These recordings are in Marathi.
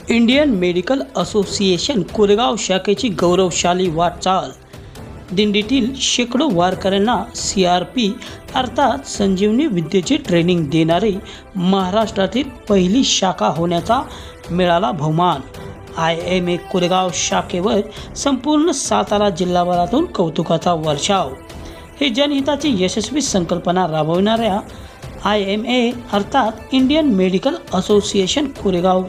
इंडियन मेडिकल असोसिएशन कोरेगाव शाखेची गौरवशाली वाटचाल। दिंडीतील शेकडो वारकऱ्यांना CRP अर्थात संजीवनी विद्येची ट्रेनिंग देणारी महाराष्ट्रातील पहिली शाखा होण्याचा मिळाला बहुमान। IMA कोरेगाव शाखेवर संपूर्ण सातारा जिल्हाभरातून कौतुकाचा वर्षाव। ही जनहिताची यशस्वी संकल्पना राबविणाऱ्या IMA अर्थात इंडियन मेडिकल असोसिएशन कोरेगाव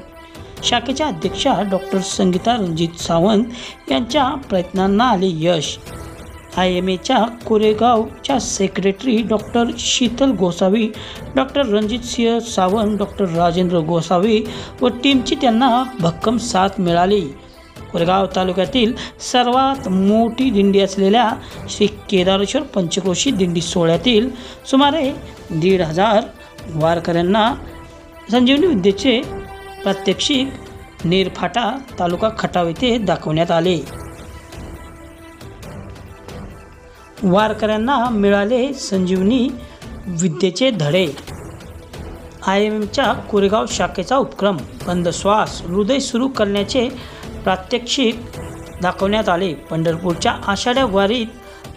शाखेच्या अध्यक्षा डॉक्टर संगीता रणजित सावंत यांच्या प्रयत्नांना आले यश। IMAच्या कोरेगावच्या secretary doctor Sheetal Gosavi, doctor Ranjit Singh Sawant, doctor Rajendra Gosavi व टीमची त्यांना भक्कम साथ मिळाली। कोरेगाव तालुक्यातील सर्वात मोठी दिंडी असलेल्या श्री केदारेश्वर पंचक्रोशी दिंडी सोहळ्यातील सुमारे 1,500 वारकऱ्यांना संजीवनी विद्येचे प्रात्यक्षिक नेरफाटा तालुका खटाव येथे दाखवण्यात आले। वारकऱ्यांना मिळाले संजीवनी विद्येचे धडे। IMAच्या कोरेगाव शाखेचा उपक्रम बंद श्वास हृदय सुरू करण्याचे प्रात्यक्षिक दाखवण्यात आले। पंढरपूरच्या आषाढ्या वारीत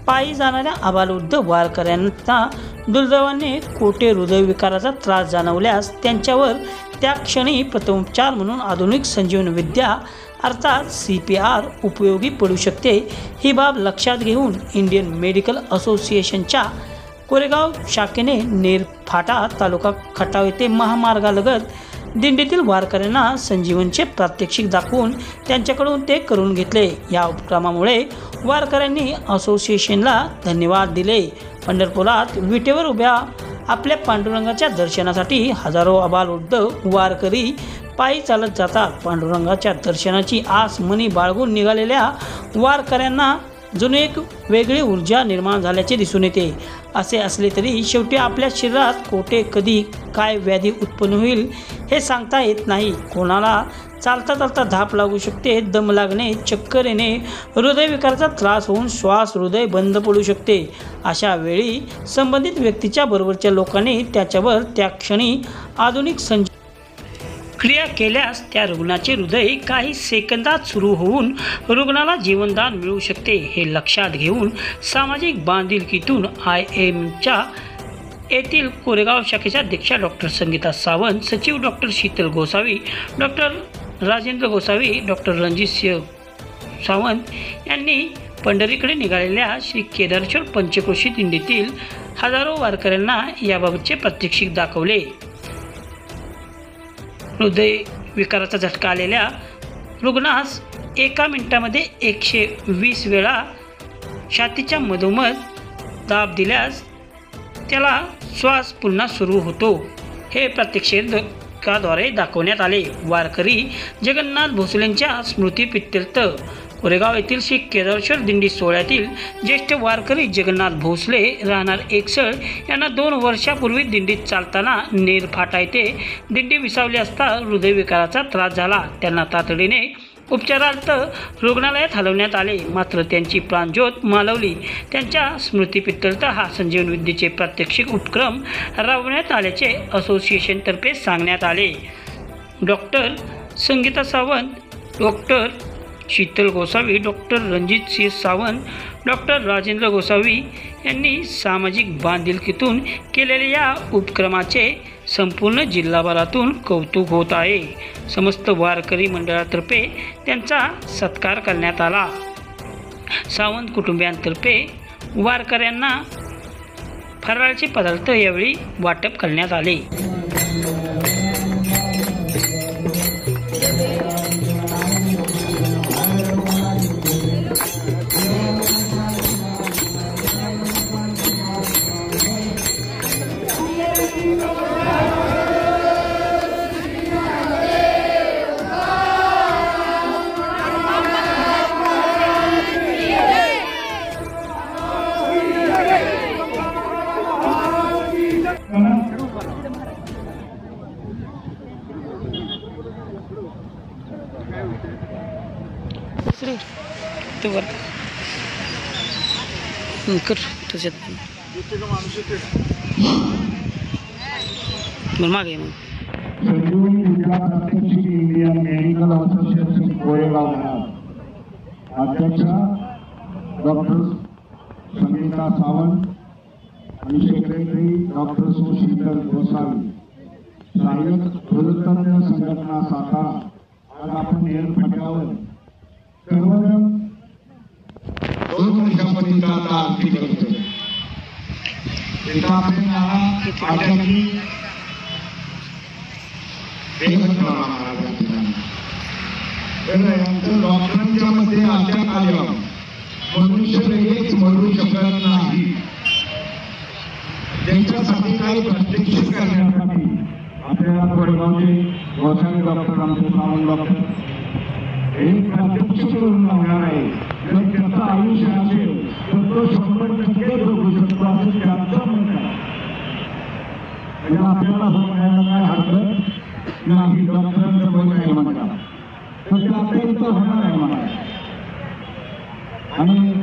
पायी जाणाऱ्या आबालवृद्ध वारकऱ्यांना दुर्दैवाने कोटे हृदयविकाराचा त्रास जाणवल्यास त्यांच्यावर त्या क्षणी प्रथमोपचार म्हणून आधुनिक संजीवनी विद्या अर्थात CPR उपयोगी पडू शकते। ही बाब लक्षात घेऊन इंडियन मेडिकल असोसिएशनच्या कोरेगाव शाखेने नेरफाटा तालुका खटाव येथे महामार्गालगत दिंडीतील वारकऱ्यांना संजीवनचे प्रात्यक्षिक दाखवून त्यांच्याकडून ते करून घेतले। या उपक्रमामुळे वारकऱ्यांनी असोसिएशनला धन्यवाद दिले। पंढरपुरात विटेवर उभ्या आपल्या पांडुरंगाच्या दर्शनासाठी हजारो आबालवृद्ध वारकरी पायी चालत जातात। पांडुरंगाच्या दर्शनाची आस मनी बाळगून निघालेल्या वारकऱ्यांना जणू एक वेगळी ऊर्जा निर्माण झाल्याचे दिसून येते। असे असले तरी शेवटी आपल्या शरीरात कोठे कधी काय व्याधी उत्पन्न होईल हे सांगता येत नाही। कोणाला चालता चालता धाप लागू शकते, दम लागणे, चक्कर येणे, हृदयविकाराचा त्रास होऊन श्वास हृदय बंद पडू शकते। अशा वेळी संबंधित व्यक्तीच्या बरोबरच्या लोकांनी त्याच्यावर त्या क्षणी आधुनिक क्रिया केल्यास त्या रुग्णाचे हृदय काही सेकंदात सुरू होऊन रुग्णाला जीवनदान मिळू शकते। हे लक्षात घेऊन सामाजिक बांधिलकीतून IMAच्या येथील कोरेगाव शाखेच्या अध्यक्षा डॉक्टर संगीता सावंत, सचिव doctor Sheetal Gosavi, doctor Rajendra Gosavi, doctor Ranjit Singh Sawant यांनी पंढरीकडे निघालेल्या श्री केदारेश्वर पंचक्रोशी दिंडीतील हजारो वारकऱ्यांना याबाबतचे प्रात्यक्षिक दाखवले। हृदय विकाराचा झटका आलेल्या रुग्णास एका मिनिटामध्ये 120 वेळा छातीच्या मधोमध दाब दिल्यास त्याला श्वास पुन्हा सुरू होतो। हे प्रात्यक्षिकाद्वारे दाखवण्यात आले। वारकरी जगन्नाथ भोसलेंच्या स्मृतिप्रित्यर्थ कोरेगाव येथील श्री केदारेश्वर दिंडी सोहळ्यातील ज्येष्ठ वारकरी जगन्नाथ भोसले राहणार एकसळ यांना 2 वर्षापूर्वी दिंडीत चालताना नेरफाटा येथे दिंडी विसावली असता हृदयविकाराचा त्रास झाला। त्यांना तातडीने उपचारार्थ रुग्णालयात हलवण्यात आले, मात्र त्यांची प्राणज्योत मालवली। त्यांच्या स्मृतिप्रित्यर्थ हा संजीवनी विद्येचे प्रात्यक्षिक उपक्रम राबवण्यात आल्याचे असोसिएशनतर्फे सांगण्यात आले। Doctor Sangeeta Sawant, doctor Sheetal Gosavi, doctor Ranjit Singh Sawant, doctor Rajendra Gosavi यांनी सामाजिक बांधिलकीतून केलेल्या या उपक्रमाचे संपूर्ण जिल्हाभरातून कौतुक होत आहे। समस्त वारकरी मंडळातर्फे त्यांचा सत्कार करण्यात आला। सावंत कुटुंबियांतर्फे वारकऱ्यांना फराळाचे पदार्थ यावेळी वाटप करण्यात आले। तो वर कर तुझ्यात मग मागे मग संजीवनी विद्या प्रात्यक्षिक Indian medical doctor Shersingh Koregaon Maharaj, अध्यक्ष डॉक्टर संगीता सावंत आणि सेक्रेटरी डॉक्टर सुशील गोसावी, सहाय्यक ध्वजतज्ञ संघटना सातारा। आज आपण नेहरू फाट्यावर सर्वजण 2 वर्षापर्यंत आता आरती करतो। आपल्याला आचार्य यांचं डॉक्टरांच्या मध्ये आजच्या काळात मनुष्य लगेच मरू शकत नाही। त्यांच्यासाठी काही प्रत्यक्ष करण्यासाठी आपल्याला कोरेगावचे गोसावी डॉक्टर आमचे सावंत डॉक्टर हे प्रत्यक्ष करून लावणार आहे। जर त्याचं आयुष्य असेल तर तो 100% जगू शकतो असं त्याचं म्हणणं आहे। म्हणजे आपल्याला होण्याला काय हरकत नाही, डॉक्टरांचं बघ नाही म्हणतात तर ते आपल्या इथं होणार आहे मला। आणि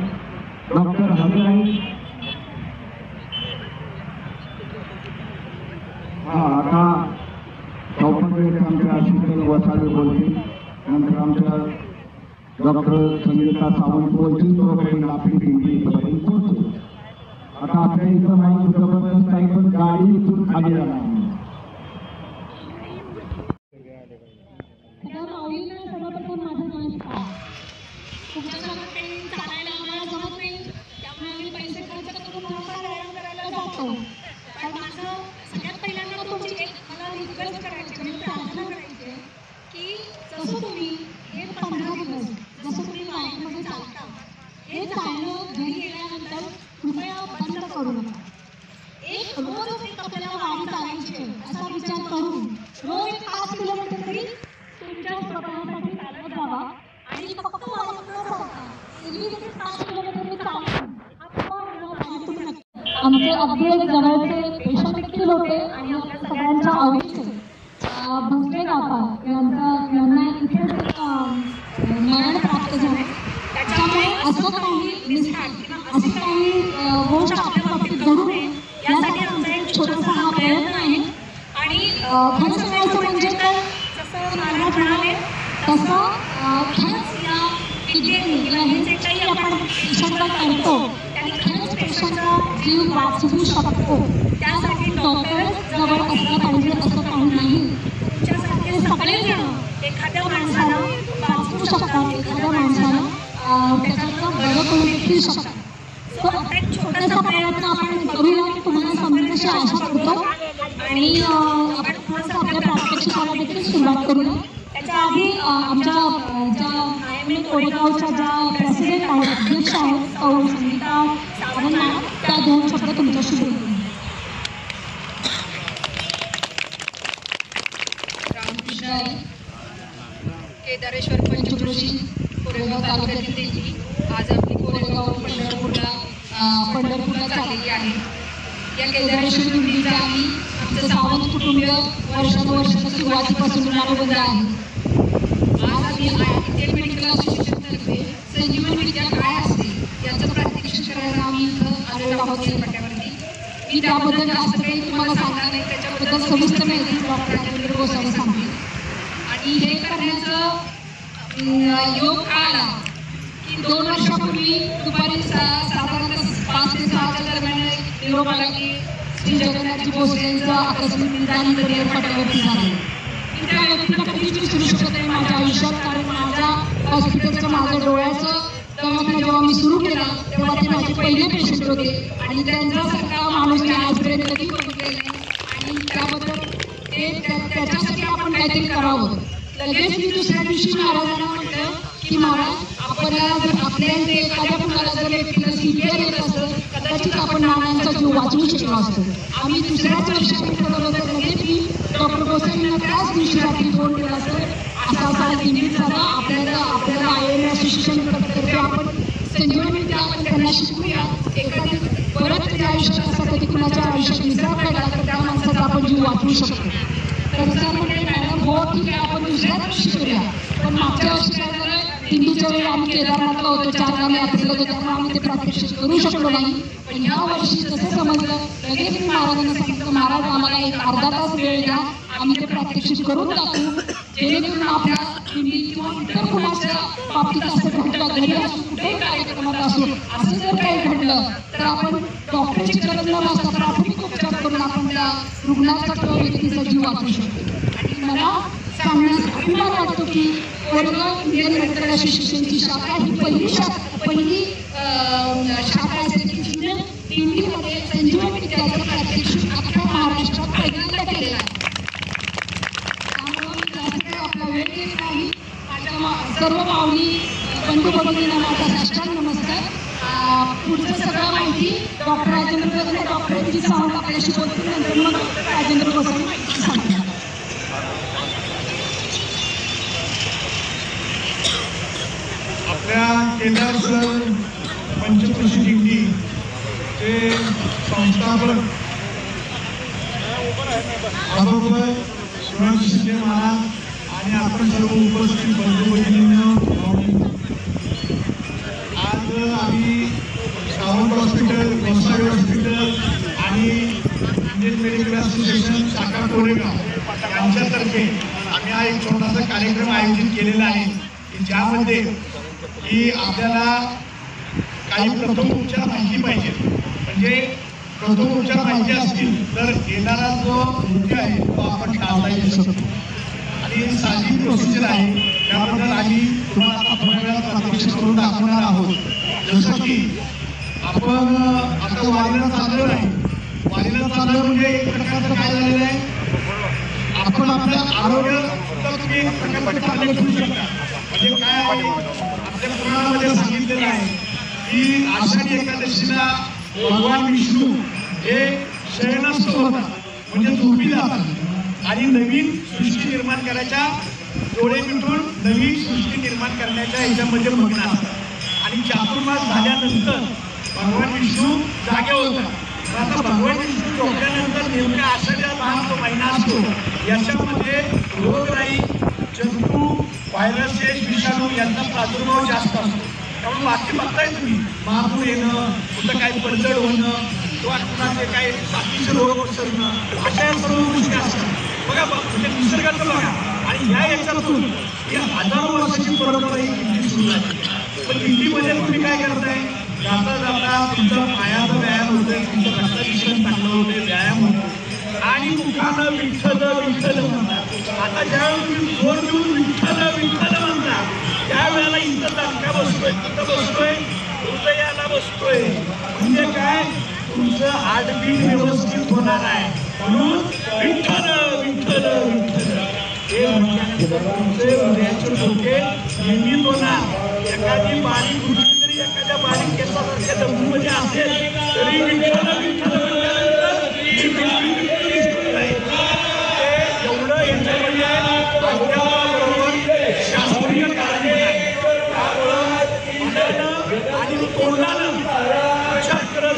डॉक्टर हजर आहे। आता चौपट आमच्या आशिष गोसावी बोलतील, नंतर आमच्या डॉक्टर संगीता सावंत बोलतील, तोपर्यंत आपली टीम पोहोचेल। आता आपल्या इथं माहीत जबरदस्त आहे पण गाडी इथून खाली जाणार आमचे अगदी जवळचे पेशंट देखील होते आणि आपल्या सगळ्यांच्या आवडीचे भोसले काका यांना इथे मरण प्राप्त झाले। त्याच्यामुळे असं काही मिसहॅप किंवा असं काही गोष्ट आपल्या बाबतीत घडू नये यासाठी आमचा एक छोटासा हा प्रयत्न आहे। आणि खरं सांगायचं म्हणजे तर जसं महाराज म्हणाले तसं खरंच या विद्येने किंवा हे जे काही आपण पेशंटला करतो त्याने खरंच पेशंटचा जीव वाचवू शकतो। त्यासाठी डॉक्टरच जवळ असलं पाहिजे असं काही नाही। तुमच्यासारखे सगळेजण एखाद्या माणसाला वाचवू शकतात, एखाद्या माणसाला त्याच्यातलं बरं करू देखील शकतात। सो आता एक छोटासा प्रयत्न आपण करूया की तुम्हाला समजेल अशी आशा करतो आणि आपण थोडंसं आपल्या प्रात्यक्षिकाला देखील सुरुवात करूया। त्याच्या आधी आमच्या ज्या IMA कोरेगावच्या ज्या प्रेसिडेंट आहेत, अध्यक्ष आहेत संगीता सावंत मॅडम, त्या 2 शब्द तुमच्याशी बोलतील। रामकृष्ण केदारेश्वर पंचक्रोशी कोरेगाव तालुक्यातील देवी आज आपली कोरेगाव पंढरपूरला चाललेली आहे। या केदारेश्वर दिंडीचा आम्ही आमचं सावंत कुटुंबीय वर्षानुवर्षाच्या सुरुवातीपासून ऋणानुबंध आहे। आज आम्ही IIT मेडिकल असोसिएशनतर्फे संजीवन विद्या काय असते याचं प्रात्यक्षिक करायला आम्ही इथं आलेलो आहोत या पट्ट्यावरती। मी त्याबद्दल जास्त काही तुम्हाला सांगणार नाही, त्याच्याबद्दल सविस्तर माहिती डॉक्टर गोसावी सांगतील। आणि हे करण्याचं योग आला की 2 वर्षापूर्वी दुपारी साधारणतः 5 ते 6च्या दरम्यान निरोप आला की श्री जगन्नाथजी भोसलेंचं आकस्मिक निधन नेहरू फाट्यावरती झालं। मी त्या व्यक्तीला कधीच विसरू शकत नाही माझ्या आयुष्यात, कारण माझ्या हॉस्पिटलचं माझ्या डोळ्याचं दवाखाना जेव्हा मी सुरू केला तेव्हा ते माझे पहिले पेशंट होते आणि त्यांच्यासारखा माणूस मी आजपर्यंत कधी बघितलेला नाही। आणि त्याबद्दल त्याच्यासाठी आपण काहीतरी करावं। लगेच मी दुसऱ्या दिवशी महाराजांना म्हटलं की महाराज आपल्याला जर आपल्या एखाद्या कुणाला जर व्यक्तीला CPR येत असतं कदाचित आपण नानांचा जीव वाचवू शकलो असतो। आम्ही दुसऱ्याच वर्षात ठरवलं तर लगेच मी डॉक्टर गोसावींना त्याच दिवशी रात्री फोन केला तर असा दिंडीत झाला आपल्याला IMA असोसिएशनतर्फे आपण संजीवन विद्या आपण त्यांना शिकूया। एखादी परत त्याच्या आयुष्यात असा कधी कुणाच्या आयुष्यात विसर पडला तर त्या माणसाचा आपण जीव वाचवू शकतो। तर सर म्हणजे मॅडम हो ठीक आहे आपण दुसऱ्याच वर्षी करूया, पण मागच्या वर्षी काय झालं दिंडीच्या वेळी आम्ही केदारनाथला होतो, 4 गाव यात्रेला होतो, त्यामुळे आम्ही ते प्रात्यक्षिक करू शकलो नाही। पण ह्या वर्षी जसं समजलं लगेच मी महाराजांना सांगितलं महाराज आम्हाला एक अर्धा तास वेळ द्या, आम्ही ते प्रात्यक्षिक करून टाकू जेणेकरून आपल्या दिंडी इतर कुणाच्या बाबतीत असं घडलं, घरी असो कुठेही कार्यक्रमात असो, असं जर काही घडलं तर आपण डॉक्टरची गरज न भासता प्राथमिक उपचार करून आपण त्या रुग्णाचा किंवा व्यक्तीचा जीव वाचवू शकतो. आणि मला सांगण्यास अभिमान वाटतो की कोरेगाव इंडियन मेडिकल असोसिएशनची शाखा ही पहिली शाखा असेल की जिने दिल्लीमध्ये संजीवनी विद्यालय प्रात्यक्षिक अख्ख्या महाराष्ट्रात पहिल्यांदा केलेला आहे. त्यामुळं मी जास्त काही आपला वेळ घेत नाही. माझ्या सर्व माऊली बंधू भगिनींना माझा साष्टांग नमस्कार. पुढचं सगळं माहिती डॉक्टर राजेंद्र सावंत आपल्याशी बोलतील. नंतर मग राजेंद्र गोसावी माहिती सांगतात. आपल्या केदार सर पंचकृषी दिंडी चे संस्थापक अभोपर सुरेश शिंदे महाराज आणि आपण सर्व उपस्थित बंधू भगिनींना आज आम्ही सावंत हॉस्पिटल, गोसावी हॉस्पिटल आणि इंडियन मेडिकल असोसिएशन शाखा कोरेगाव यांच्यातर्फे आम्ही हा एक छोटासा कार्यक्रम आयोजित केलेला आहे की ज्यामध्ये की आपल्याला काही प्रथमोपचार माहिती पाहिजे. म्हणजे प्रथमोपचार माहिती असतील तर येणारा जो मृत्यू आहे तो आपण टाळता येऊ शकतो. आणि साधी प्रोसिजर आहे त्याबद्दल आम्ही तुम्हाला आता थोड्या वेळात प्रात्यक्षिक करून दाखवणार आहोत. जसं की आपण आता वारीला चाललो नाही. वारीला चाललो म्हणजे एक प्रकारचं काय झालेलं आहे, आपण आपलं आरोग्य सुद्धा तुम्ही एक प्रकारचं चांगलं ठेवू शकता. म्हणजे काय आहे, आपल्या पुराणामध्ये सांगितलेलं आहे की आषाढी एकादशीला भगवान विष्णू हे शयनस्थ होतात, म्हणजे झोपी जातात आणि नवीन सृष्टी निर्माण करायच्या डोळे मिटून नवीन सृष्टी निर्माण करण्याच्या ह्याच्यामध्ये मग्न असतात. आणि चातुर्मास झाल्यानंतर भगवान विष्णू जागे होतात. आता भगवान विष्णू झोपल्यानंतर नेमका आषाढी हा जो महिना असतो याच्यामध्ये रोगराई, जंतू, व्हायरसेस, विषाणू यांचा प्रादुर्भाव जास्त असतो. त्यामुळे बाकी बघताय तुम्ही महापूर येणं, कुठं काही पडझड होणं किंवा कुणाचे काही साथीचे रोग पसरणं अशा या सर्व गोष्टी असतात. बघा म्हणजे निसर्गाचं बघा. आणि ह्या याच्यातून ही हजारो वर्षाची परंपरा ही दिंडी सुरू झाली. पण दिंडीमध्ये तुम्ही काय करताय, जाता जाता तुमचा पायाचा व्यायाम होतोय, तुमचं रक्ताभिषेक चांगलं होते, व्यायाम होतो आणि मुखानं विठ्ठल विठ्ठल म्हणतात. आता ज्यावेळी तुम्ही जोर देऊन विठ्ठल विठ्ठल म्हणता त्यावेळेला इथं दणका बसतोय, तिथं बसतोय, हृदयाला बसतोय. म्हणजे काय, तुमचं हार्टबीट व्यवस्थित होणार आहे. म्हणून विठ्ठल विठ्ठल विठ्ठल हे म्हटल्यानंतर तुमचे हृदयाचे ठोके नियमित होणार. एखादी बारीक गोष्ट जरी एखाद्या बारीक केसासारख्या डब्बूमध्ये असेल तरी विठ्ठल विठ्ठल म्हटल्यानंतर एवढं याच्यामध्ये अध्यात्माबरोबर शास्त्रीय कारण आहे. त्यामुळं आणि तोंडानं विचार करत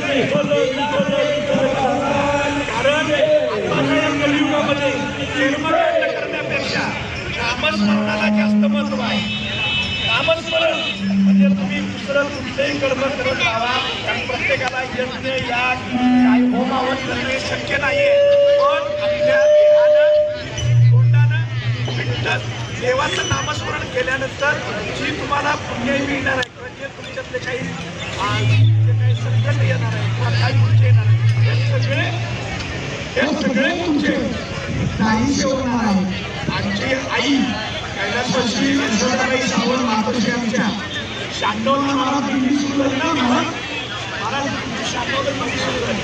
कारण आता या कलियुगामध्ये कर्मकांड करण्यापेक्षा नामस्मरणाला जास्त महत्व आहे. नामस्मरण म्हणजे तुम्ही दुसरं कुठलंही कर्म करत राहा. कारण प्रत्येकाला यज्ञ या काही होम हवन करणे शक्य नाहीये. पण आपल्या देहानं तोंडानं विठ्ठल देवाचं नामस्मरण केल्यानंतर जी तुम्हाला पुण्य मिळणार आहे किंवा जे तुमच्यातले काही संकट येणार आहे किंवा काही गोष्टी येणार आहे हे सगळे तुमचे नाहीसे होणार आहे. आमची आई कैलासवासी यशोदाबाई सावंत मातोश्री आमच्या 96 महाराज दिंडी सुरू झाली ना. महाराज 96 दिंडी सुरू झाली.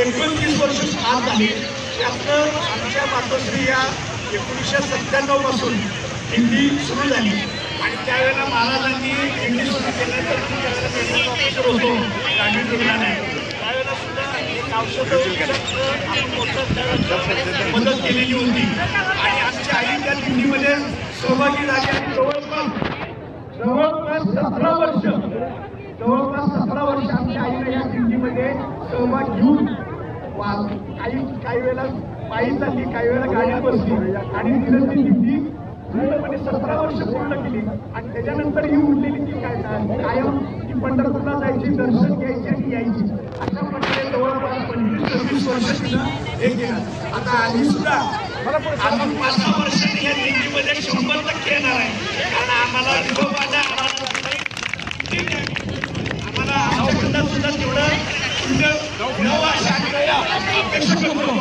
29 वर्ष आज झाली. त्यातनं आमच्या मातोश्री या 1997 पासून दिंडी सुरू झाली. आणि त्यावेळेला महाराजांनी दिंडी सुरू केल्यानंतर होतो गाडी ठेवला नाही. त्यावेळेला सुद्धा एक औषध आपण मोठं मदत केलेली होती. आणि आमच्या आई त्या दिंडीमध्ये सहभागी झाली. आणि जवळपास 17 वर्ष आमच्या आईला या दिंडीमध्ये सहभाग घेऊन काही वेळेला पायी चालली, काही वेळेला गाडी बसली आणि तिने ती दिंडी पूर्णपणे 17 वर्ष पूर्ण केली. आणि त्याच्यानंतर ही उरलेली ती काय कायम ती पंढरपूरला जायची, दर्शन घ्यायची आणि यायची. अशा प्रकारे जवळपास 25-26 वर्ष तिनं हे केलं. आता आधी सुद्धा आपण 5-6 वर्षांनी या दिंडीमध्ये 100% येणार आहे. कारण आम्हाला विठोबाच्या आम्हाला आमच्याकडनं सुद्धा तेवढं पुण्य मिळावं अशी अपेक्षा करतो.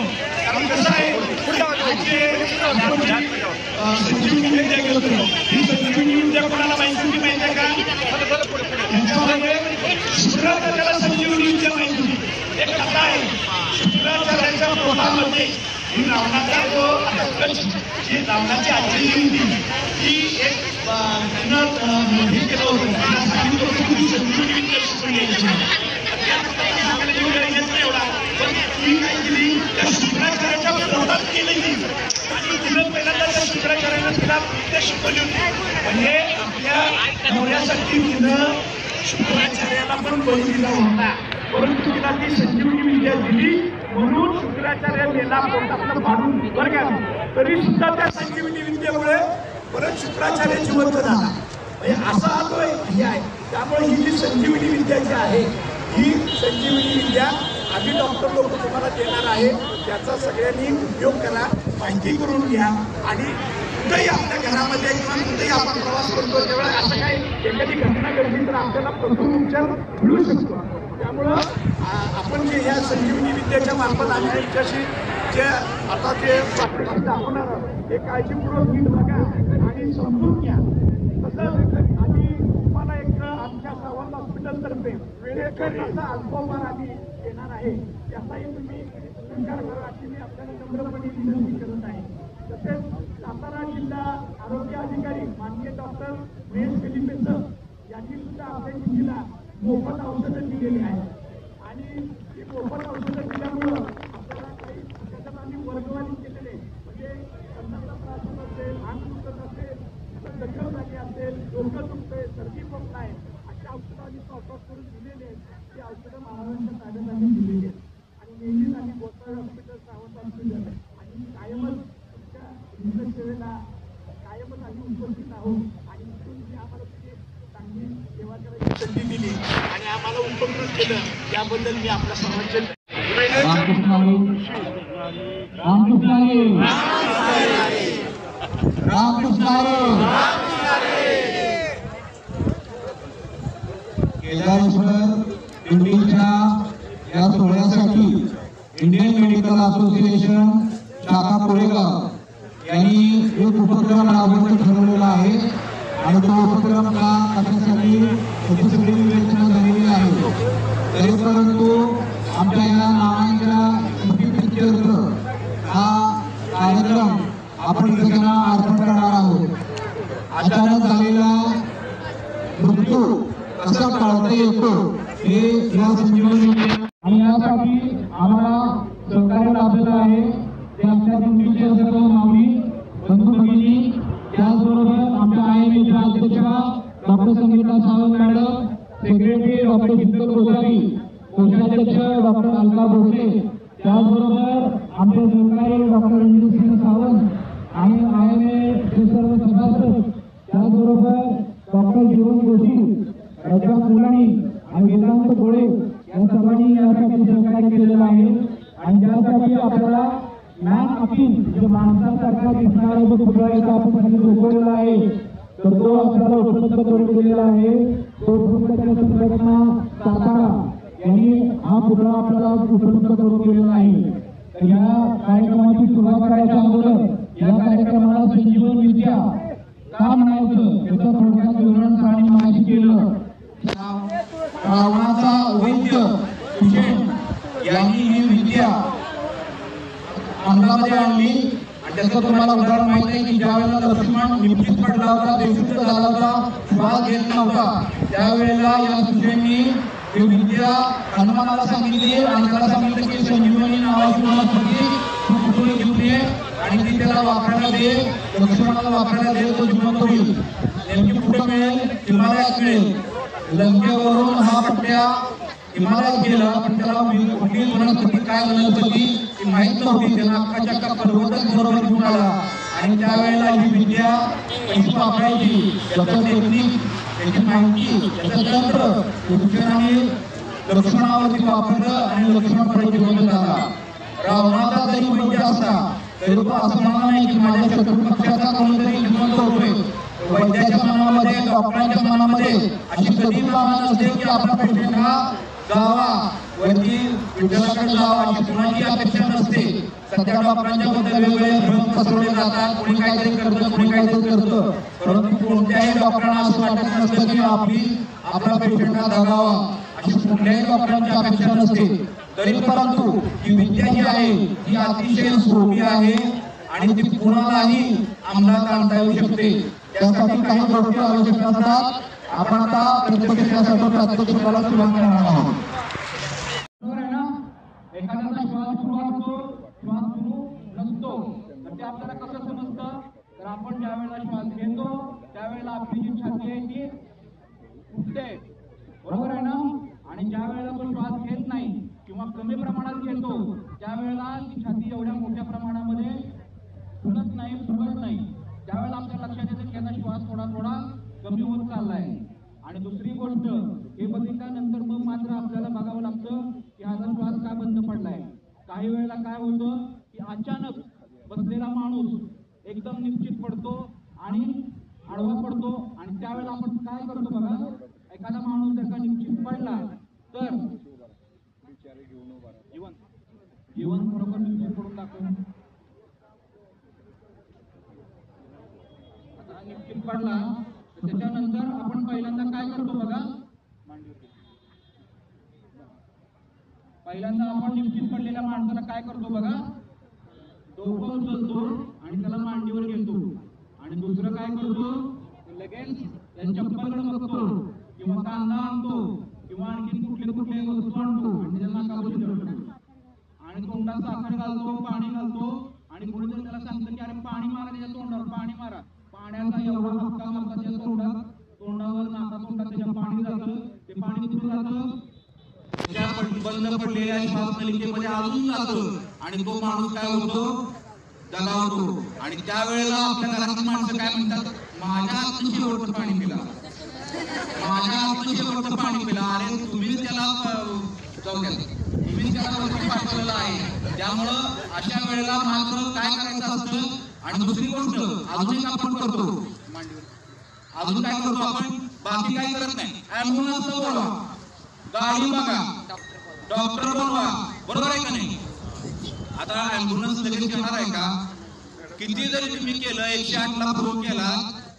कारण कसं आहे संजीवनी विद्या करतो. ही संजीवनी विद्या कोणाला माहिती आहे का? त्यांच्यामध्ये शुक्राचार्याला संजीवनी विद्या माहिती. एक कथा आहे, शुक्राचार्याच्या पोटामध्ये ही रावणाचा जो ही रावणाची आजी होती ती एक त्यानं हे केलं होतं. त्यांना सांगितलं होतं की संजीवनी विद्या शिकून घ्यायची. सांगायला जीव येत नाही एवढा, पण ती काय केली त्या शुक्राचार्याच्या पोटात केली आणि तिनं पहिल्यांदा त्या शुक्राचार्यानं तिला विद्या शिकवली होती. म्हणजे आपल्या नवऱ्यासाठी तिनं शुक्राचार्याला पण बळी दिला होता, परंतु तिला ती संजीवनी विद्या दिली म्हणून शुक्राचार्य मेला पोटातलं फाडून वर गेला. तरी सुद्धा त्या संजीवनी विद्येमुळे परत शुक्राचार्य जिवंत झाला. म्हणजे असा हा तो हे आहे. त्यामुळे ही जी संजीवनी विद्या जी आहे ही संजीवनी विद्या आम्ही डॉक्टर लोक तुम्हाला देणार आहे. त्याचा सगळ्यांनी उपयोग करा, माहिती करून घ्या. आणि कुठेही आपल्या घरामध्ये किंवा कुठेही आपण प्रवास करतो तेव्हा असं काही एखादी घटना घडली तर आपल्याला प्रथम उपचार मिळू शकतो. त्यामुळं आपण जे या संजीवनी विद्याच्या मार्फत आम्ही त्यांच्याशी जे आता ते दाखवणार हे काळजीपूर्वक नीट बघा आणि समजून घ्या. तसंच आम्ही तुम्हाला एक आमच्या सावंत हॉस्पिटलतर्फे वेळेकर असा अनुभव आम्ही येणार आहे. त्याचाही तुम्ही स्वीकार करा अशी मी आपल्याला नम्रपणे विनंती करत आहे. तसेच सातारा जिल्हा आरोग्य अधिकारी माननीय डॉक्टर महेश फिलिपे सर यांनी सुद्धा आपल्या जिल्ह्याला मोफत औषधं दिलेली आहेत आणि ही मोफत औषधं दिल्यामुळं आपल्याला काही त्याच्यात आम्ही वर्गवारी केलेले म्हणजे अन्नाचा त्रास होत असेल, अंग दुखत असेल, दखल झाली असेल, डोकं दुखतंय, सर्दी खोकला आहे, अशा औषधं आम्ही प्रॉपर करून दिलेले आहेत. ती औषधं महाराष्ट्राच्या ताब्यात आम्ही दिलेली आहेत आणि नेहमीच आम्ही गोसावी हॉस्पिटल, सावंत हॉस्पिटल आणि कायमच तुमच्या रुग्ण सेवेला कायमच आम्ही उपस्थित आहोत. आणि इथून जी आम्हाला तुम्ही चांगली सेवा करायची संधी दिली आणि आम्हाला उपक्रम केलं त्याबद्दल मी आपल्या सर्वांचे केदारेश्वर दिंडीच्या या सोहळ्यासाठी इंडियन मेडिकल असोसिएशन शाखा कोरेगाव यांनी एक उपक्रम राबवायचं ठरवलेला आहे आणि तो उपक्रम का कशासाठी त्याची सगळी विवेचना झालेली आहे. तरी परंतु आमच्या या नावांच्या हा कार्यक्रम आपण इतरांना अर्पण करणार आहोत. अचानक झालेला मृत्यू कसा टाळता येतो हे या संजीवनी आणि यासाठी आम्हाला सहकार्य लाभलेलं आहे. ते आमच्या दिंडीच्या सर्व माऊली बंधू भगिनी, त्याचबरोबर आमच्या आयएमएच्या अध्यक्षा doctor Sangeeta Sawant madam, secretary doctor Sheetal Gosavi, कोषाध्यक्ष डॉक्टर अलका भोसले, त्याचबरोबर आमचे सहकारी डॉक्टर रणजित सिंह सावंत आणि आयएमएचे सर्व सभासद, त्याचबरोबर डॉक्टर जीवन जोशी, रजा मुलानी आणि वेदांत गोळे या सर्वांनी यासाठी सहकार्य केलेलं आहे. आणि ज्यासाठी आपल्याला मॅन अपील जे माणसासारखा दिसणारा जो पुतळा इथं आपण सगळी झोपवलेला आहे तर तो आपल्याला उपलब्ध करून दिलेला आहे. तो पुस्तकाच्या संघटना सातारा यांनी हा पुतळा आपल्याला उपलब्ध करून दिलेला आहे. तर या कार्यक्रमाची सुरुवात करायच्या अगोदर या कार्यक्रमाला संजीवन विद्या का म्हणायचं याचं थोडक्यात विवरण आणि माहिती केलं. रावणाचा वैद्य कुशेन यांनी ही विद्या अंगामध्ये आणली आणि त्याचं तुम्हाला उदाहरण माहिती आहे की ज्यावेळेला लक्ष्मण निपटीत पडला होता, बेशुद्ध झाला होता, श्वास घेत नव्हता, त्यावेळेला या कुशेननी ही विद्या हनुमानाला सांगितली आणि त्याला सांगितलं की संजीवनी नावाची वनस्पती तू कुठून घेऊन ये आणि ती त्याला वापरायला दे, लक्ष्मणाला वापरायला दे, तो जिवंत होईल. नेमकी कुठं मिळेल? हिमालयात मिळेल. लंकेवरून हा पट्ट्या हिमालयात गेला पण त्याला वनस्पती काय वनस्पती ती माहीत नव्हती. त्याला अक्काच्या पर्वतच बरोबर घेऊन आला आणि त्यावेळेला ही विद्या कशी वापरायची त्याचं टेक्निक, त्याची माहिती, त्याचं तंत्र कुशेनाने लक्ष्मणावरती वापरलं आणि लक्ष्मण परत जिवंत झाला. रावणाचा जरी वैद्य असला तरी तो असं म्हणणार नाही की माझ्या शत्रू पक्षाचा कोणीतरी जिवंत होतोय. वैद्याच्या मनामध्ये, डॉक्टरांच्या मनामध्ये अशी कधी भावना नसते की आपला पेशंट हा जावा, वरती विठ्ठलाकडे जावा अशी कुणाची अपेक्षा नसते. सध्या डॉक्टरांच्या बद्दल वेगवेगळे भ्रम पसरवले जातात. कोणी काहीतरी करतं, कोणी काहीतरी करतं, परंतु कोणत्याही डॉक्टरांना असं वाटत नसतं की आपला पेशंट हा जगावा अशी कुठल्याही डॉक्टरांची अपेक्षा नसते. तरी परंतु ही विद्या जी आहे ती अतिशय सोपी आहे आणि ती कुणालाही अंमलात आणता येऊ शकते. त्यासाठी काही गोष्टी आवश्यक असतात. आपण आता प्रत्यक्ष त्यासाठी प्रात्यक्षिकाला सुरुवात करणार आहोत. बरोबर आहे ना? एखाद्याचा श्वास सुरू असतो, श्वास सुरू नसतो, तर ते आपल्याला कसं समजतं? तर आपण ज्या वेळेला श्वास घेतो त्यावेळेला आपली जी छाती आहे ती फुटते, बरोबर आहे ना? आणि ज्या वेळेला तो श्वास घेत नाही किंवा कमी प्रमाणात घेतो त्यावेळेला ती छाती एवढ्या मोठ्या प्रमाणामध्ये फुलत नाही, फुगत नाही. त्यावेळेला आपल्या लक्षात येतं की याचा श्वास थोडा थोडा कमी होत चाललाय. आणि दुसरी गोष्ट हे बघितल्यानंतर मग मात्र आपल्याला बघावं लागतं की हा श्वास का बंद पडलाय. काही वेळेला काय होतं की अचानक बसलेला माणूस एकदम निश्चित पडतो आणि आडवा पडतो आणि त्यावेळेला आपण काय करतो बघा, एखादा माणूस जर का निश्चित पडला तर जीवन बरोबर निश्चित पडून दाखवून आता निश्चित पडला तर त्याच्यानंतर आपण पहिल्यांदा काय करतो बघा, पहिल्यांदा आपण निश्चित पडलेल्या माणसाला काय करतो बघा, डोकं उचलतो आणि त्याला मांडीवर घेतो. आणि दुसरं काय करतो, लगेच त्या चप्पलकडे बघतो किंवा कांदा आणतो किंवा आणखी कुठले वस्तू आणतो आणि त्याला नाकाबोली धरतो आणि तोंडात साखर घालतो, पाणी घालतो आणि कोणीतरी त्याला सांगतं की अरे पाणी मारा त्याच्या तोंडावर, पाणी मारा. पाण्याचा एवढा हक्का मारतात त्याच्या तोंडावर नाकातोंडात त्याच्या पाणी जातं. ते पाणी कुठे जातं, त्या बंद पडलेल्या श्वासनलिकेमध्ये अजून जातं आणि तो माणूस काय होतो, दगावतो. आणि त्यावेळेला आपल्या घरातील माणसं काय म्हणतात, माझ्या हातून शेवटचं पाणी पिला, माझ्या हातून शेवटचं पाणी पिला. अरे तुम्ही त्याला जाऊ द्या, तुम्ही त्याला वरती पाठवलेलं आहे. त्यामुळं अशा वेळेला मात्र काय करायचं असतं. आणि दुसरी गोष्ट अजून एक आपण करतो, अजून काय करतो आपण, बाकी काय करत नाही. ऍम्ब्युलन्स बोलवा, गाडी बघा, डॉक्टर बोलवा, बरोबर आहे का नाही? आता ऍम्ब्युलन्स लगेच येणार आहे का? किती जरी तुम्ही केलं, 108 ला फोन केला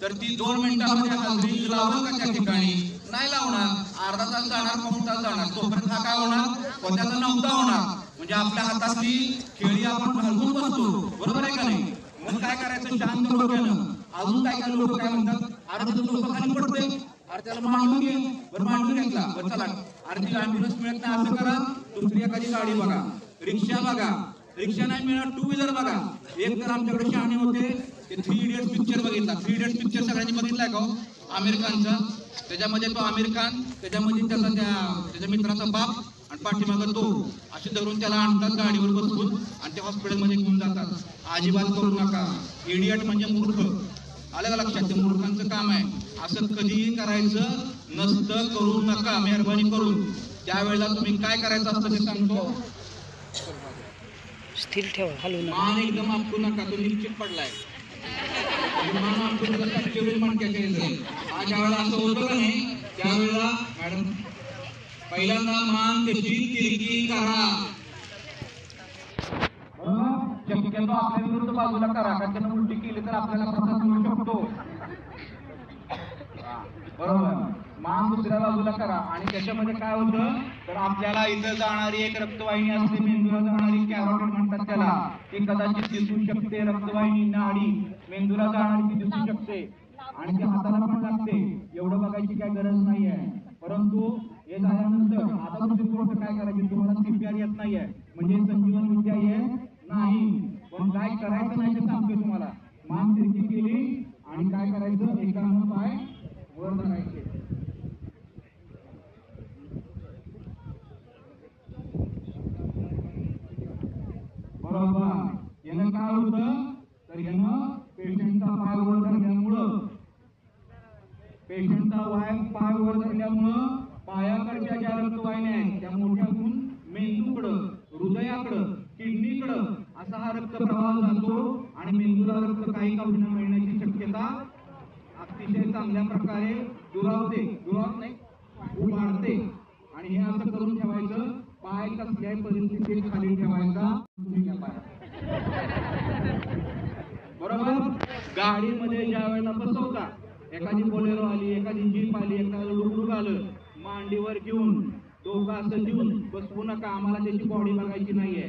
तर ती 2 मिनिटांमध्ये हजरी लावणार का त्या ठिकाणी? नाही लावणार. अर्धा तास जाणार, पाऊण तास जाणार. तोपर्यंत हा काय होणार, स्वतःचा नव्हता होणार. म्हणजे आपल्या हातातली खेळी आपण घालून बसतो, बरोबर आहे का नाही? मग काय करायचं, शांत डोक्यानं. अजून काय लोक काय म्हणतात, अरे तुझं डोकं खाली पडतंय, अरे त्याला मांडून घे, बरं मांडून घेतला, बरं चला. अरे ती ऍम्ब्युलन्स मिळत नाही, असं करा, दुसरी एखादी गाडी बघा, रिक्षा बघा, रिक्षा नाही मिळणार 2 व्हीलर बघा. एक तर आमच्याकडे शहाणे होते, ते 3 इडियट्स पिक्चर बघितला. 3 इडियट्स पिक्चर सगळ्यांनी बघितलाय का, आमिर खानचा? त्याच्यामध्ये तो आमिर खान, त्याच्यामध्ये त्याच्या मित्राचा बाप आणि पाठीमागं तो असे धरून त्याला आणतात गाडीवर बसवून आणि ते हॉस्पिटलमध्ये घेऊन जातात. अजिबात करू नका. इडियट म्हणजे मूर्ख, आलं का लक्षात? ते मूर्खांचं काम आहे. असं कधीही करायचं नसतं, करू नका मेहरबानी करून. त्यावेळेला तुम्ही काय करायचं असतं ते सांगतो. स्थिर ठेवा, हलवू नका. मान एकदम आपटू नका, तो निश्चित पडलाय. मान आपटून त्याला कॅप्चर मणक्याच्या येतं. हा ज्यावेळेला असं होतं का नाही, त्यावेळेला मॅडम पहिल्यांदा मान त्याची तिरकी करा. शक्यतो आपल्या विरुद्ध बाजूला करा, कारण त्यानं उलटी केली तर आपल्याला प्रसाद मिळू शकतो, बरोबर. मान दुसऱ्या बाजूला करा. आणि त्याच्यामध्ये काय होतं, तर आपल्याला इथं जाणारी एक रक्तवाहिनी असते, मेंदूला जाणारी कॅरोटिड म्हणतात त्याला, ती कदाचित दिसू शकते. रक्तवाहिनी, नाडी मेंदूला जाणारी ती दिसू शकते आणि ती हाताला पण लागते. एवढं बघायची काय गरज नाहीये. परंतु हे झाल्यानंतर आता दुसरी गोष्ट काय करायची, तुम्हाला CPR येत नाहीये म्हणजे संजीवन विद्या येत नाही, पण काय करायचं नाही ते सांगतोय तुम्हाला. मान तिरकी केली आणि काय करायचं, एकानं पाय वर धरायचे. बरोबर. यानं काय होतं, तर यानं पेशंटचा पाय वर धरल्यामुळं, पाय वर धरल्यामुळं पायाकडच्या ज्या रक्तवाहिन्या आहेत त्या मोठ्यातून मेंदूकडं, हृदयाकडं, किडनीकडं असा हा रक्तप्रवाह जातो आणि मेंदूला रक्त काही का होईना मिळण्याची शक्यता अतिशय चांगल्या प्रकारे दुरावत नाही उभारते. आणि हे असं करून ठेवायचं. पाय कसल्याही परिस्थितीत खाली ठेवायचा. बरोबर. गाडीमध्ये ज्या वेळेला बसवता, एखादी बोलेरो आली, एखादी जीप आली, एखादं लुकलुक आलं, मांडीवर घेऊन डोकं असं देऊन बसवू नका. आम्हाला त्याची बॉडी बघायची नाहीये.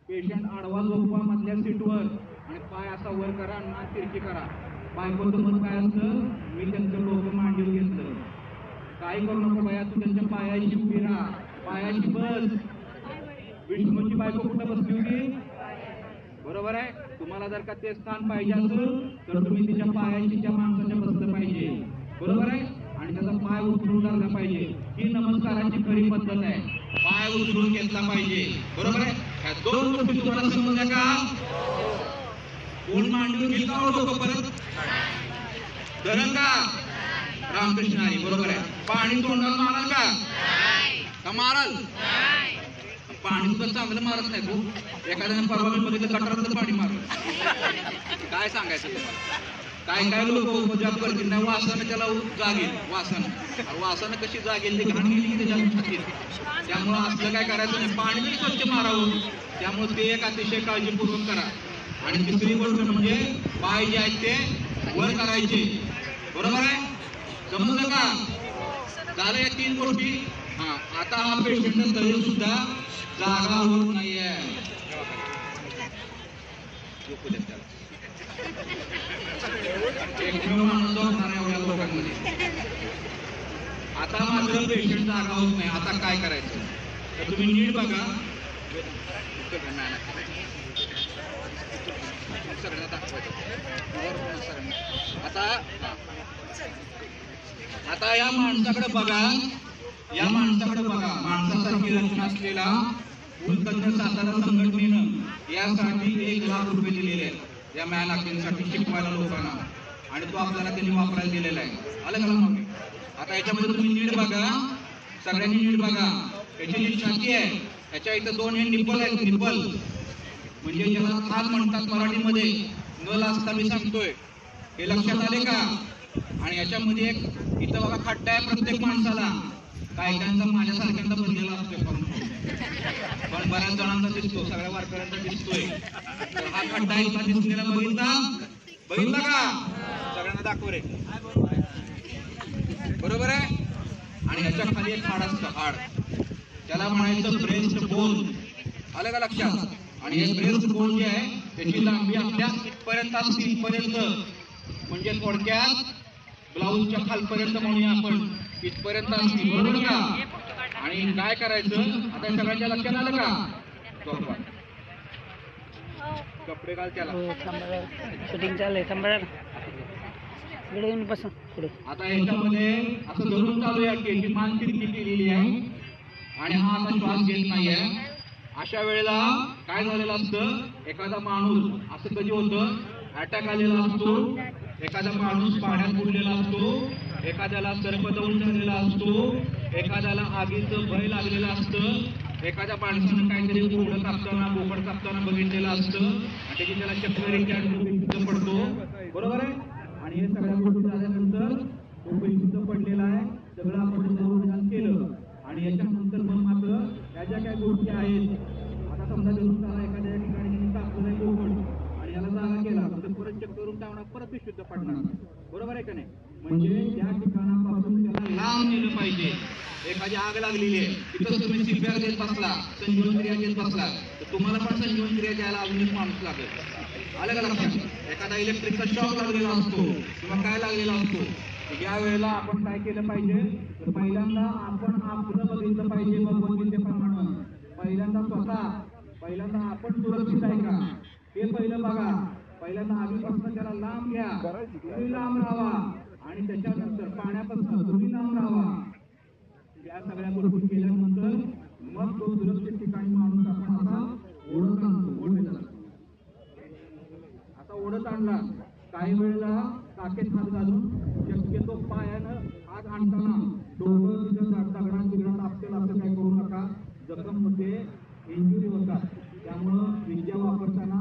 पेशंट आडवा झोपवा मधल्या सीटवर आणि पाय असा वर करा, नाक तिरकी करा. बायकोचं मत काय असतं, मी त्यांचं डोकं मांडीवर घेतलं. काही करू नको बाया, तू त्यांच्या पायाशी उभी राहा, पायाशी बस. विष्णूची बायको कुठं बसली होती? बरोबर आहे. तुम्हाला जर का ते स्थान पाहिजे असेल तर तुम्ही तिच्या पायाशी त्या माणसाच्या बसलं पाहिजे. बरोबर आहे. आणि त्याचा पाय उचलून धरला पाहिजे. ही नमस्काराची खरी पद्धत आहे. पाय उचलून घेतला पाहिजे. बरोबर आहे. ह्या दोन गोष्टी तुम्हाला समजल्या का? कोण मांडून घेईल का डोकं परत धरण का? रामकृष्ण हरी. बरोबर आहे. पाणी तोंडाला माराल का माराल? पाणी सुद्धा चांगलं मारत नाही तू. एखाद्याने परवा मी बघितलं गटारातलं पाणी मारलं. काय सांगायचं तुम्हाला? काय लोक उपजाप करतील नाही, वासानं त्याला जागेल. वासानं कशी जागेल ते घाण गेली की त्याच्या छातीत. त्यामुळं असलं काय करायचं नाही. पाणी तरी स्वच्छ मारावं. त्यामुळे ते एक अतिशय काळजीपूर्वक करा. आणि तिसरी गोष्ट म्हणजे पाय जे आहेत ते वर करायचे. बरोबर आहे. समजलं का? झालं या 3 गोष्टी. आता हा पेशंट तरी सुद्धा जागा होत नाहीये. एकमेव माणूस झोपणार आहे एवढ्या लोकांमध्ये. आता मात्र पेशंट जागा होत नाही. आता काय करायचं तर तुम्ही नीट बघा. सगळ्यांना दाखवायचं. आता या माणसाकडे बघा. माणसासारखी रचना असलेला उलकंद सातारा संघटनेनं यासाठी 1 लाख रुपये दिलेले आहेत. या मॅन आखींसाठी शिकवायला लोकांना. आणि तो आपल्याला त्यांनी वापरायला दिलेला आहे. आलं का मग? आता याच्यामध्ये तुम्ही नीट बघा. सगळ्यांनी नीट बघा. याची जी छाती आहे याच्या इथं 2 हे निप्पल आहेत. निप्पल म्हणजे ज्याला थाल म्हणतात मराठीमध्ये. न लाजता मी सांगतोय. हे लक्षात आले का? आणि याच्यामध्ये एक इथं बघा खड्डा आहे प्रत्येक माणसाला. काही काहींचा माझ्यासारख्यांचा बनलेला असतोय पण बऱ्याच जणांचा दिसतो. सगळ्या वारकऱ्यांचा दिसतोय. तर हा खड्डा इथला दिसलेला बघितला का? सगळ्यांना दाखव रे. बरोबर आहे. आणि ह्याच्या खाली एक हाड असतं. हाड त्याला म्हणायचं ब्रेस्ट बोन. आलं का लक्षात? आणि हे ब्रेस्ट बोन जे आहे त्याची लांबी आपल्या इथपर्यंत असते. इथपर्यंत म्हणजे थोडक्यात ब्लाऊजच्या खालपर्यंत म्हणूया आपण. इथपर्यंत असते. बरोबर का? आणि काय करायचं आता सगळ्यांच्या लक्षात आलं का? कपडे घाल त्याला. शूटिंग चालू आहे. आता याच्यामध्ये असं धरून चालू आहे की मान तिरकी केलेली आहे आणि हा आता श्वास घेत नाहीये. अशा वेळेला काय झालेलं असतं, एखादा माणूस असं कधी होतं अटॅक आलेला असतो, एखादा माणूस पाण्यात बुडलेला असतो, एखाद्याला सर्पदंश झालेला असतो, एखाद्याला आगीचं भय लागलेलं असतं, एखाद्या माणसानं काहीतरी कोंबडं कापताना बोकड कापताना बघितलेलं असतं आणि त्याची त्याला चक्कर पडतो. बरोबर आहे. आणि हे सगळ्या गोष्टी झाल्यानंतर तो पैसे पडलेला आहे. सगळं आपण निदान केलं आणि याच्यानंतर मग मात्र या ज्या काही गोष्टी आहेत, आता समजा त्याला एखाद्या ठिकाणी कापलं नाही बोकड आणि याला जागा केला तर परत चेक करून टाकणार, परत ते शुद्ध पडणार. बरोबर आहे का नाही? म्हणजे त्या ठिकाणापासून त्याला लांब नेलं पाहिजे. एखादी आग लागलेली आहे तिथं तुम्ही सीपीआर देत बसला, संजीवन क्रिया देत बसला तर तुम्हाला पण संजीवन क्रिया द्यायला अजून एक माणूस लागेल. आलं का लक्षात? एखादा इलेक्ट्रिकचा शॉक लागलेला असतो किंवा काय लागलेला असतो, या वेळेला आपण काय केलं पाहिजे तर पहिल्यांदा आपण आपलं बघितलं पाहिजे. भगवद्गीतेप्रमाणे पहिल्यांदा आपण सुरक्षित आहे का हे पहिलं बघा. पहिल्यांदा आगीपासून त्याला लांब घ्या, तुम्ही लांब राहावा आणि त्याच्यानंतर पाण्यापासून तुम्ही लांब राहावा. या सगळ्या गोष्टी केल्यानंतर मग तो सुरक्षित ठिकाणी माणूस आपण असा ओढत आणतो. आता ओढत आणला काही वेळेला टाकेत हात घालून शक्यतो पायानं हात आणताना डोकं तिथं दगडात आपल्याला असं काही करू नका. जखम मध्ये इंजुरी होतात. त्यामुळं विद्या वापरताना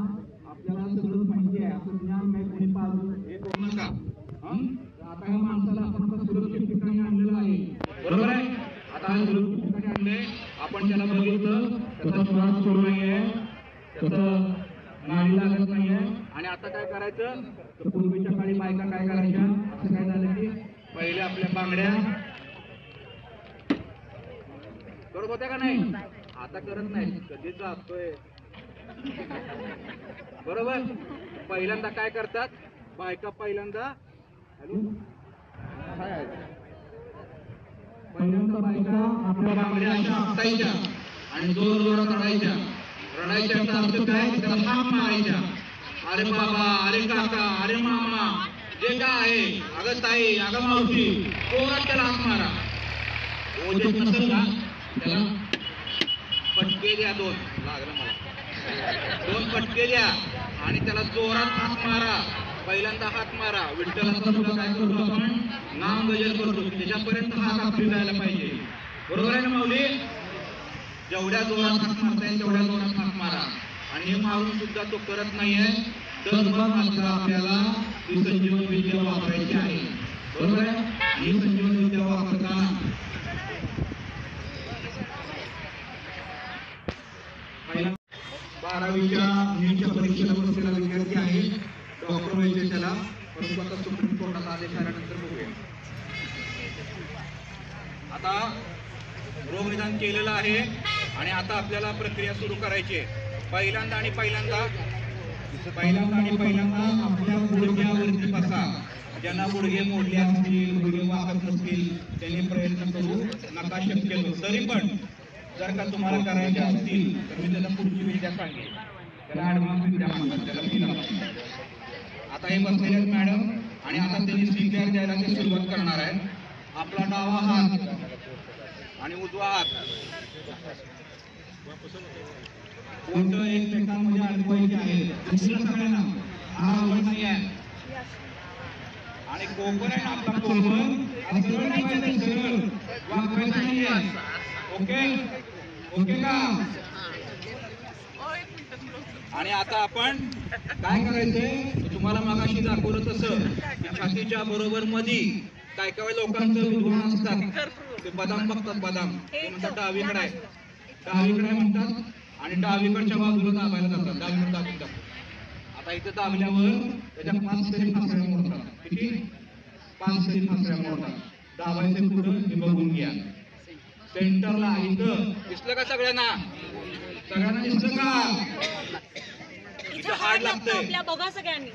आपण त्याला बघितलं, त्याचा श्वास सुरू नाहीये, त्याचं नाडी लागत नाहीये. आणि आता काय करायचं तर पूर्वीच्या काळी बायका काय करायच्या, असं काय झालं की पहिले आपल्या बांगड्या करत होत्या का नाही, आता करत नाही, कधी जातोय बरोबर. पहिल्यांदा काय करतात बायका, पहिल्यांदा बायका आपल्या बांगड्या अशा आपटायच्या आणि जोर जोरात रडायच्या. रडायच्या अर्थ काय, त्याला हाक मारायच्या. अरे बाबा, अरे काका, अरे मामा, जे काय आहे, अगं ताई, अगं मावशी, जोरात त्याला हाक मारा. ओझेच नसेल का त्याला फटके द्या, दोन लागलं मला, 2 फटके द्या आणि त्याला जोरात हाक मारा. पहिल्यांदा हाक मारा. विठ्ठलाचा सुद्धा काय करतो आपण, नाम गजर करतो, त्याच्यापर्यंत हाक आपली जायला पाहिजे. बरोबर आहे ना माऊली. जेवढ्या जोरात हाक मारता येईल तेवढ्या जोरात हाक मारा. आणि हे मारून सुद्धा तो करत नाहीये, तर मग मात्र आपल्याला ही संजीवन विद्या वापरायची आहे. बरोबर आहे. ही संजीवन विद्या वापरताना 12वीच्या नीटच्या परीक्षेला बसलेला विद्यार्थी आहे, डॉक्टर व्हायचे त्याला, परंतु आता सुप्रीम कोर्टाचा आदेश आल्यानंतर बघूया. आता रोगनिदान केलेलं आहे आणि आता आपल्याला प्रक्रिया सुरू करायची आहे. पहिल्यांदा आपल्या गुडघ्यावरती बसा. ज्यांना गुडघे मोडले असतील, गुडघे वाकत नसतील, त्यांनी प्रयत्न करू नका शक्यतो. तरी पण जर का तुम्हाला करायचे असतील तर मी त्याला पुढची विद्या सांगेन, त्याला ऍडव्हान्स विद्या म्हणतात, त्याला फी लागते. आता हे बसलेले आहेत मॅडम आणि आता त्यांनी CPR द्यायला ते सुरुवात करणार आहे. आपला डावा हात आणि उजवा हात बोट एकमेकांमध्ये अडकवायचे आहेत. दिसलं सगळ्यांना, हा अवघड नाही आहे. आणि कोपर आहे ना आपला, कोपर सरळ ठेवायचं, सरळ वाकवायचं नाही आहे. ओके ओके का. आणि आता आपण काय करायचंय, तुम्हाला मागाशी दाखवलं तसं की छातीच्या बरोबर मध्ये काय काय लोकांचं विद्वान असतात, ते बदाम बघतात, बदाम ते म्हणतात डावीकडे आहे, डावीकडे म्हणतात आणि डावीकडच्या बाजूला दाबायला जातात, डावीकडे दाबून जातात. आता इथं दाबल्यावर त्याच्या 5 तरी फासळ्या मोडतात. किती? 5 तरी फासळ्या मोडतात. दाबायचे पुढं हे बघून घ्या. सेंटरला इथं दिसलं का सगळ्यांना, सगळ्यांना दिसलं का. इथे हाड लागतंय आपल्या, बघा सगळ्यांनी,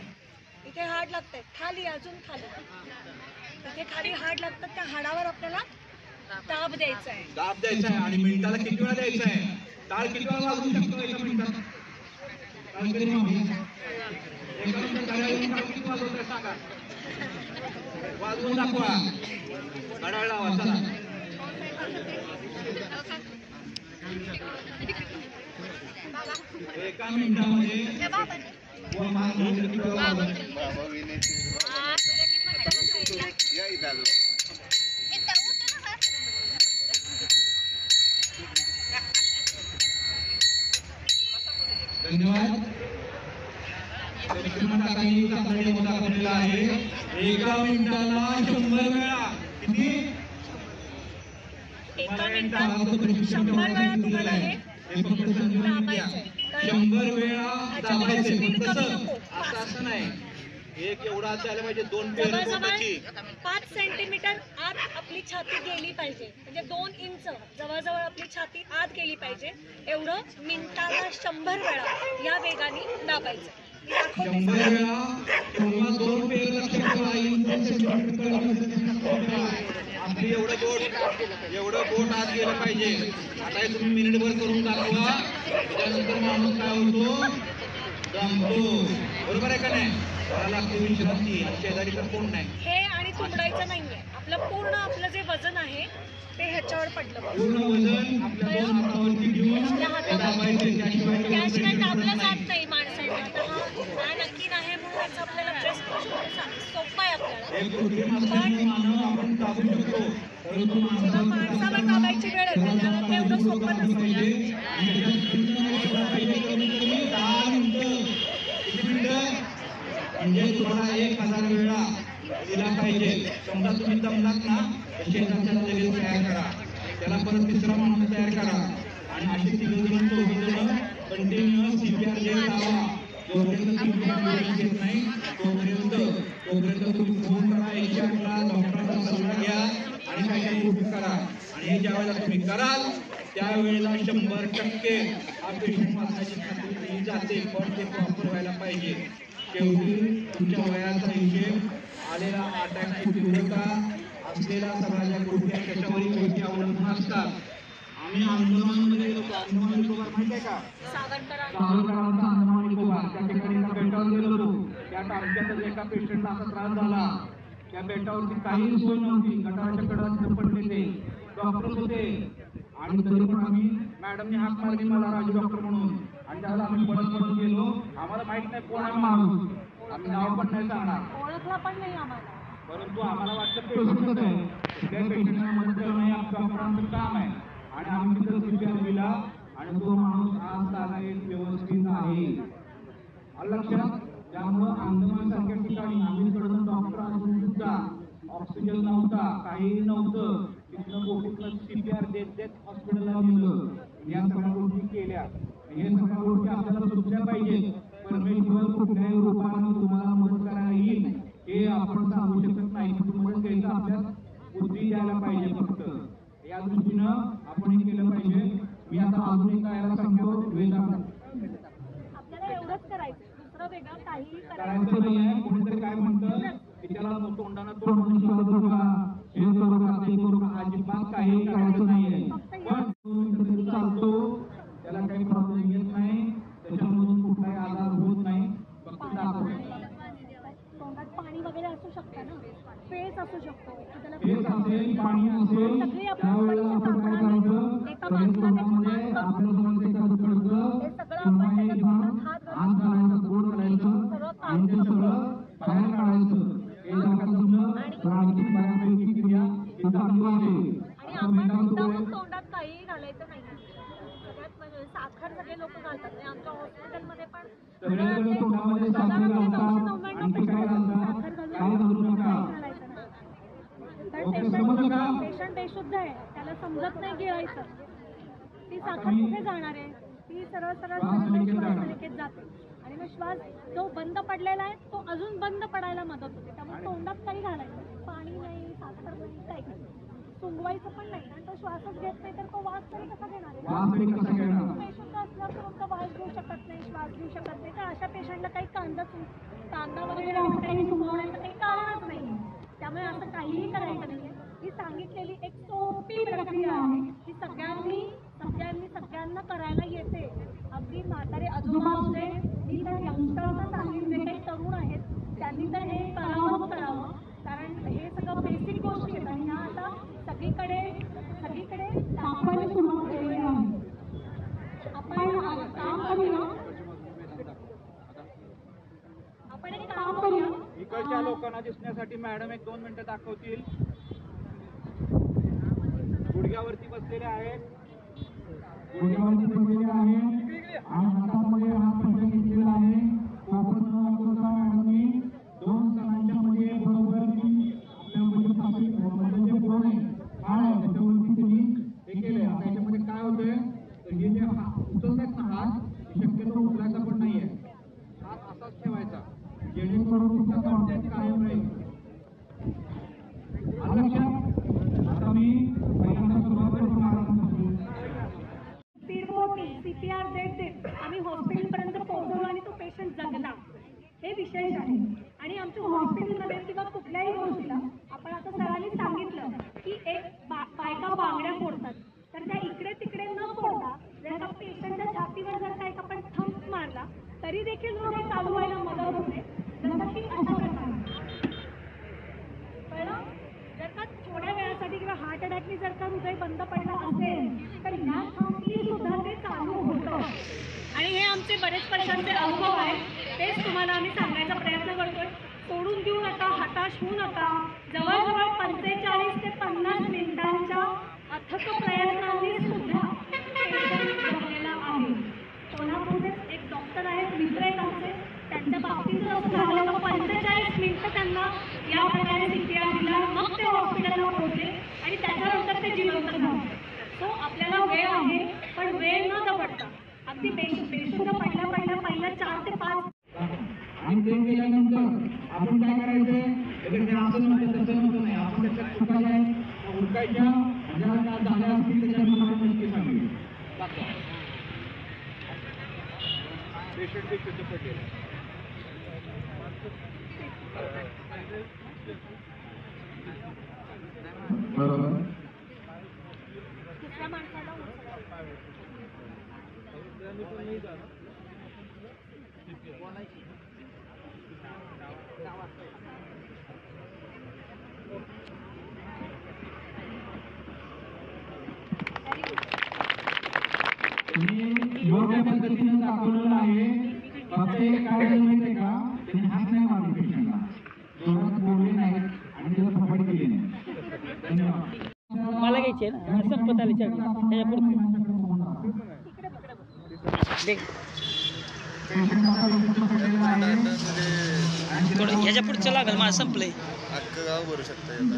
इथे हाड लागतंय, खाली, अजून खाली, इथे खाली हाड लागतात. त्या हाडावर आपल्याला दाब द्यायचा आहे, दाब द्यायचा आहे. आणि मिनिटाला किती वेळा द्यायचा आहे, टाळ किती वेळा वाजवू शकतो एका मिनिटात, काहीतरी एका मिनिटात किती वाजवतोय सांगा, वाजवून दाखवा, घड्याळ लावा. चला एका मिनिटामध्ये धन्यवाद. दाखवलेला आहे एका मिनिटाला 100 वेळा. किती? एका मिनिटात 100 वेळा तुम्हाला हे दाबायचंय. 100 वेळा दाबायचे. असं नाही, एक एवढा झालं पाहिजे, 2 पेर बोटाची. 5 सेंटीमीटर आत आपली छाती गेली पाहिजे, म्हणजे 2 इंच जवळजवळ आपली छाती आत गेली पाहिजे. एवढं मिनिटाला 100 वेळा या वेगाने दाबायचं. 100 वेळा किंवा 2 पेर लक्षात ठेवा. आपली एवढं बोट आत गेलं पाहिजे. आता हे तुम्ही मिनिटभर करून दाखवा, त्याच्यानंतर माणूस काय होतो, दमतो. बरोबर आहे का नाही. मला लागते विश्रांती, शेजारी तर कोण नाही. हे आणि तुंबडायचं नाहीये, आपलं जे वजन आहे ते ह्याच्यावर पडलं पाहिजे. पूर्ण वजन आपल्या 2 हातावरती घेऊन दाबायचं. त्याशिवाय दाबलं जात नाही माणसाला. हा नक्की नाही म्हणून याचं आपल्याला प्रेस सोपं आहे आपल्याला. एक कृत्रिम असल्याने मानव आपण दाबू शकतो, परंतु माणसाला दाबायची वेळ येते, त्याला तेवढं सोपं नसतं. म्हणजे तुम्हाला 1000 वेळा दिला पाहिजे. समजा तुम्ही दमलात ना, तर शेजारच्या लगेच तयार करा, त्याला परत 3रा माणूस तयार करा आणि असे तिघजण चौघजण कंटिन्युअस CPR देत राहा. जोपर्यंत CPR येत नाही तोपर्यंत तुम्ही फोन करा 108ला, डॉक्टरांचा सल्ला घ्या आणि काही गोष्टी करा. आणि हे ज्या वेळेला तुम्ही कराल त्यावेळेला 100% हा पेशंट वाचण्याची खात्री केली जाते. पण ते प्रॉपर व्हायला पाहिजे. शेवटी तुमच्या वयाचा हिशेब, आलेला अटॅकची तीव्रता, असलेला सगळ्या ज्या गोष्टी आहेत त्याच्यावरही गोष्टी अवलंबून असतात. आम्ही अंदमानमध्ये गेलो होतो. अंदमान निकोबार माहिती आहे का? सावरकरांचा अंदमान निकोबार त्या ठिकाणी एका बेटावर गेलो होतो. त्या टारक्यातच एका पेशंटला असा त्रास झाला. त्या बेटावरती काही सोय नव्हती. गटाराच्या कडात पडले ते डॉक्टर होते आणि तरी पण आम्ही मॅडमने हाक मारली मला राजू डॉक्टर म्हणून. आणि त्याला आम्ही पळत गेलो. आम्हाला माहित नाही कोण आहे माणूस, आम्ही नाव पण नाही सांगणार, ओळखला पण नाही आम्हाला. परंतु आम्हाला वाटलं पेशंटच आहे. त्या पेशंटला मदत करणं हे डॉक्टरांचं काम आहे. आणि आम्ही तिथं CPR दिला आणि तो माणूस आज चालायला व्यवस्थित आहे. लक्षात. त्यामुळं अंदमान सारख्या ठिकाणी आम्ही कडून डॉक्टर असून सुद्धा ऑक्सिजन नव्हता, काही नव्हतं. तिथनं बोटीतनं CPR देत हॉस्पिटलला नेलं. या सगळ्या गोष्टी केल्या. हे सगळ्या गोष्टी आपल्याला सुचल्या पाहिजेत. परमेश्वर कुठल्याही रूपाने तुम्हाला मदत करायला येईल हे आपण सांगू शकत नाही. मदत घ्यायचं आपल्याला बुद्धी द्यायला पाहिजे. फक्त या दृष्टीनं आपण हे केलं पाहिजे. मी आता अजून एक करायला सांगतो. आपल्याला एवढंच करायचं, दुसरं वेगळं काहीही करायचं नाही आहे. कोणीतरी काय म्हणतं की त्याला तोंडानं तोंड शिकवतो का, हे करू का, ते करू का, अजिबात काही करायचं नाहीये. पण 2 मिनिटं तरी चालतो, त्याला काही प्रॉब्लेम येत नाही, त्याच्यामधून कुठलाही आजार होत नाही. फक्त दाखवायचं. तोंडात पाणी वगैरे असू शकतं ना, फेस असू शकतो, फेस असेल, पाणी असेल, त्यावेळेला आपण काय करायचं, सगळे तोंडामध्ये आपलं जवळ एखादं खडकं हात घालायचं, गोड करायचं आणि ते सगळं बाहेर काढायचं. हे जर का जमलं तर आणखी बऱ्यापैकी क्रिया ही चांगली आहे. तोंडात काहीही घालायचं नाही. सगळ्यात म्हणजे साखर सगळे लोक घालतात. आमच्या हॉस्पिटलमध्ये पण सगळ्यांकडे तोंडामध्ये साखर घालतात, आणखी काय घालतात, काय घालू नका. पेशंट बेशुद्ध आहे, त्याला समजत नाही गिळायचं. ती साखर कुठे जाणार आहे, ती सरळ श्वासनलिकेत जाते आणि मग श्वास जो बंद पडलेला आहे तो अजून बंद पडायला मदत होते. त्यामुळे तोंडात काही घालायचं, पाणी नाही, साखर नाही, काही सुंगवायचं पण नाही. आणि तो श्वासच घेत नाही तर तो वास तरी कसा घेणार आहे? बेशुद्ध असल्यावर तो वास घेऊ शकत नाही, श्वास घेऊ शकत नाही. तर अशा पेशंटला काही कांदा वगैरे काही सुंगवण्याचं काही कारणच नाही. त्यामुळे असं काहीही करायचं नाही. ही सांगितलेली एक सोपी प्रक्रिया आहे, ही सगळ्यांना करायला येते. अगदी म्हातारे आजोबा असते, मी तर यंगस्टर्सना सांगेन, जे काही तरुण आहेत त्यांनी तर हे करावं. कारण हे सगळं बेसिक गोष्टी आहेत आणि ह्या आता सगळीकडे दाखवायला सुरुवात केली आहे. आपण एक काम करूया. इकडच्या लोकांना दिसण्यासाठी मॅडम 1-2 मिनिटं दाखवतील. गुडघ्यावरती बसलेले आहेत, आणि हातामध्ये हात पकडून घेतलेला आहे. मॅडमनी 2 जणांच्या मध्ये बरोबर आपल्या जे बोर्ड आहे त्याच्यावरती त्यांनी हे केलंय. त्याच्यामध्ये काय होतंय तर हे जे उचलतात ना हात, शक्यतो उचलायचा पण नाहीये. हात असाच ठेवायचा जेणेकरून तुमचा कॉन्टॅक्ट कायम राहील. आता मी पहिल्यांदा सुरुवात करतो. CPR देत आम्ही हॉस्पिटलपर्यंत पोहोचलो आणि तो पेशंट जगला, हे विशेष आहे. आणि आमच्या हॉस्पिटलमध्ये किंवा कुठल्याही गोष्टीला आपण आता सरांनी सांगितलं की एक बायका बांगड्या फोडतात, तर त्या इकडे तिकडे न फोडता जर का पेशंटच्या छातीवर जर का एक आपण थंब मारला तरी देखील हृदय चालू व्हायला मदत होते. जसं की अशा प्रकारे कळलं. जर का थोड्या वेळासाठी किंवा हार्ट अटॅकनी जर का हृदय बंद पडला असेल तर ह्या थंबनी सुद्धा ते चालू होतं. आणि हे आमचे बरेच वर्षांचे अनुभव आहेत, तेच तुम्हाला आम्ही सांगायचा प्रयत्न करतोय. सोडून देऊ नका, हताश होऊ नका. जवळजवळ 45 ते 50 मिनिटांच्या अथक प्रयत्नांनी सुद्धा जगलेला आहे. कोल्हापूरचेच एक डॉक्टर आहेत, मित्र आहेत आमचे, त्यांच्या बाबतीत असं झालं 45 मिनिटं त्यांना या प्रकारे CPR दिला, मग ते हॉस्पिटलला पोहोचले आणि त्याच्यानंतर ते जिवंत झाले. तो आपल्याला वेळ आहे. पण वेळ न दवडता अगदी बेशुद्ध पहिल्या 4 ते 5 आणि ते केल्यानंतर आपण काय करायचं ते असं नव्हतं तसं नव्हतं नाही आपण त्याच्यात चुकायच्या उरकायच्या ज्या झाल्या असतील त्याच्यात आपण नक्की सांगितलं बरोबर योग्य पद्धतीने दाखवलेलं आहे फक्त एक काय झालं माहितीये का त्यांनी हात नाही मारले पेशंटला जोरात बोलले नाहीत आणि त्याला फपाट केली नाही धन्यवाद मला घ्यायची आहे ना संपत आली त्याच्या थोडं ह्याच्या पुढचं लागेल मला संपलंय अख्खं गाव भरू शकतं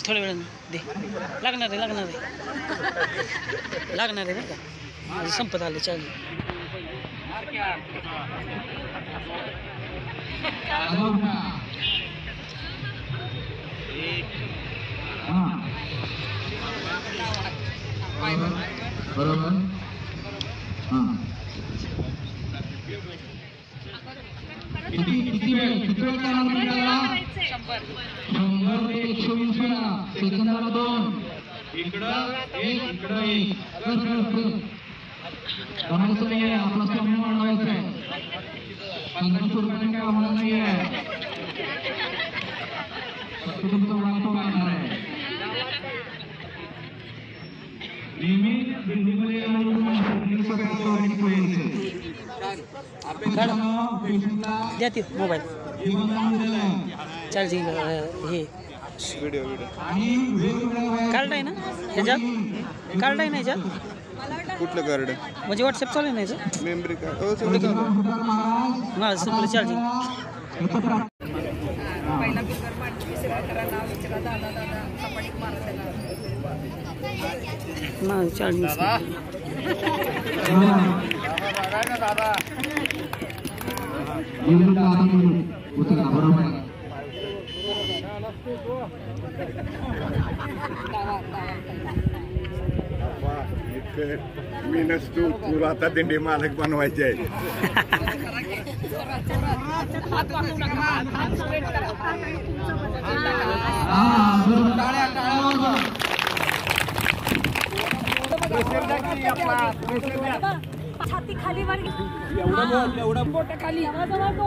थोड्या वेळ दे लागणार आहे बरं का माझं संपत आले चालेल बरोबर किती वेळ करावं आपल्याला 100 ते 120 वेळा सेकंदाला 2 इकडं एक कोणाचं नाही आहे आपला स्टॅमिना वाढवायचा आहे 1500 रुपयाने काय होणार नाही आहे तुमचा वाटतो वाढणार आहे नेहमी दिल्लीमध्ये द्या ते मोबाईल चार्जिंग हे व्हिडिओ कार्ड आहे ना ह्याच्यात कार्ड आहे ना ह्याच्यात कुठलं कार्ड म्हणजे व्हॉट्सअप चालू आहे ना ह्याचं मेमरी कार्ड हो सगळं चालू माझं संपलं चार्जिंग पहिला कुकर मांडली सेवा नाव विचारा दादा कपाडीत मारा त्याला माझं चार्जिंग मी नसतो तू आता दिंडी मालक बनवायचे आहे छाती खाली वर एवढं पोट खाली जवळ 2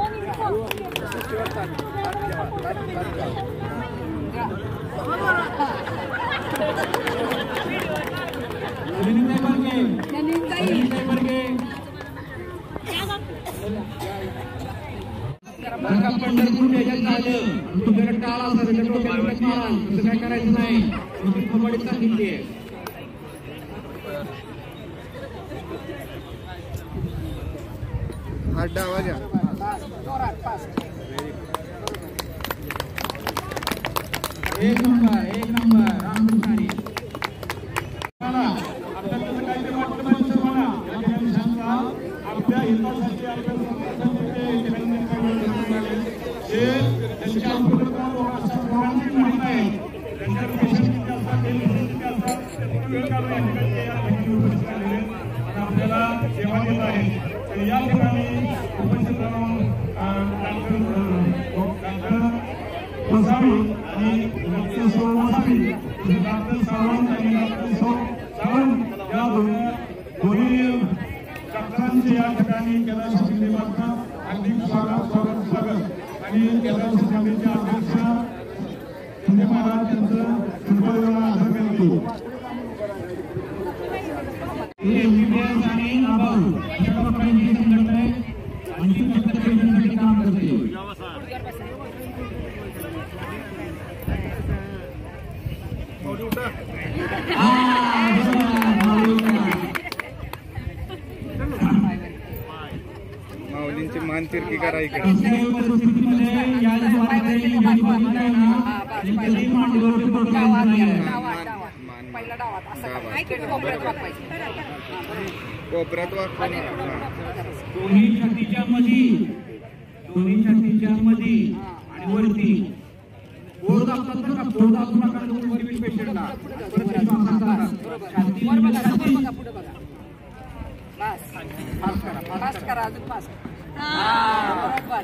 पंढरपूर याच्यात झालं तुझ्याकडे टाळ असं त्याच्या डोक्यात तसं काय करायचं नाही फपाडीत सांगितली आहे आठ आवाज एक नंबर रामकृष्णारी आपल्या हितासाठी आपल्याला सेवा देत आहे तर या ठिकाणी उपस्थित राहून आणि डॉक्टर सावंत आणि डॉक्टर सावंत या दोन्ही डॉक्टरांचे या ठिकाणी कैलास शिंदे मार्फत हार्दिक स्वागत आणि कैलास शिंदेचे अध्यक्ष शिंदे महाराज यांचं कृपया आदर करतो एमबीबीएस आणि आबाऊ अशा लोकांची संघटना आहे आणि ती पेशंटसाठी काम करते माऊलींची मान तिरकी करायची पहिला डावात कोपऱ्यात वाकवायचं. कोपऱ्यात वाकवून दोन्ही छातीच्या मध्ये आणि वरती पोट दाबतात बरं का, पोट दाबू नका तुम्ही पेशंटला. पुढे बघा. फास्ट करा अजून फास्ट. बरोबर.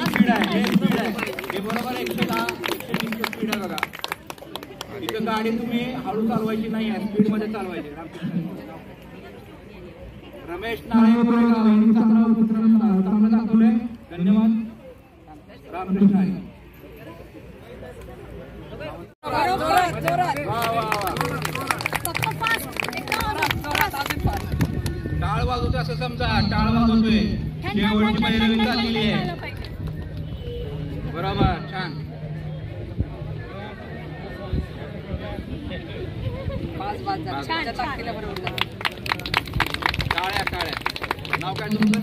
स्पीड आहे हे बरोबर 110 120 स्पीड आहे बघा. इथं गाडी तुम्ही हळू चालवायची नाही आहे, स्पीड मध्ये चालवायची. रमेश नाळे गोरेगाव यांनी चांगलं दाखवलंय. धन्यवाद रामकृष्ण आहे. टाळ वाजवतोय असं समजा, टाळ वाजवतोय. शेवटची पहिली चाललेली आहे. बरोबर, छान. टाळ्या. नाव काय तुमचं?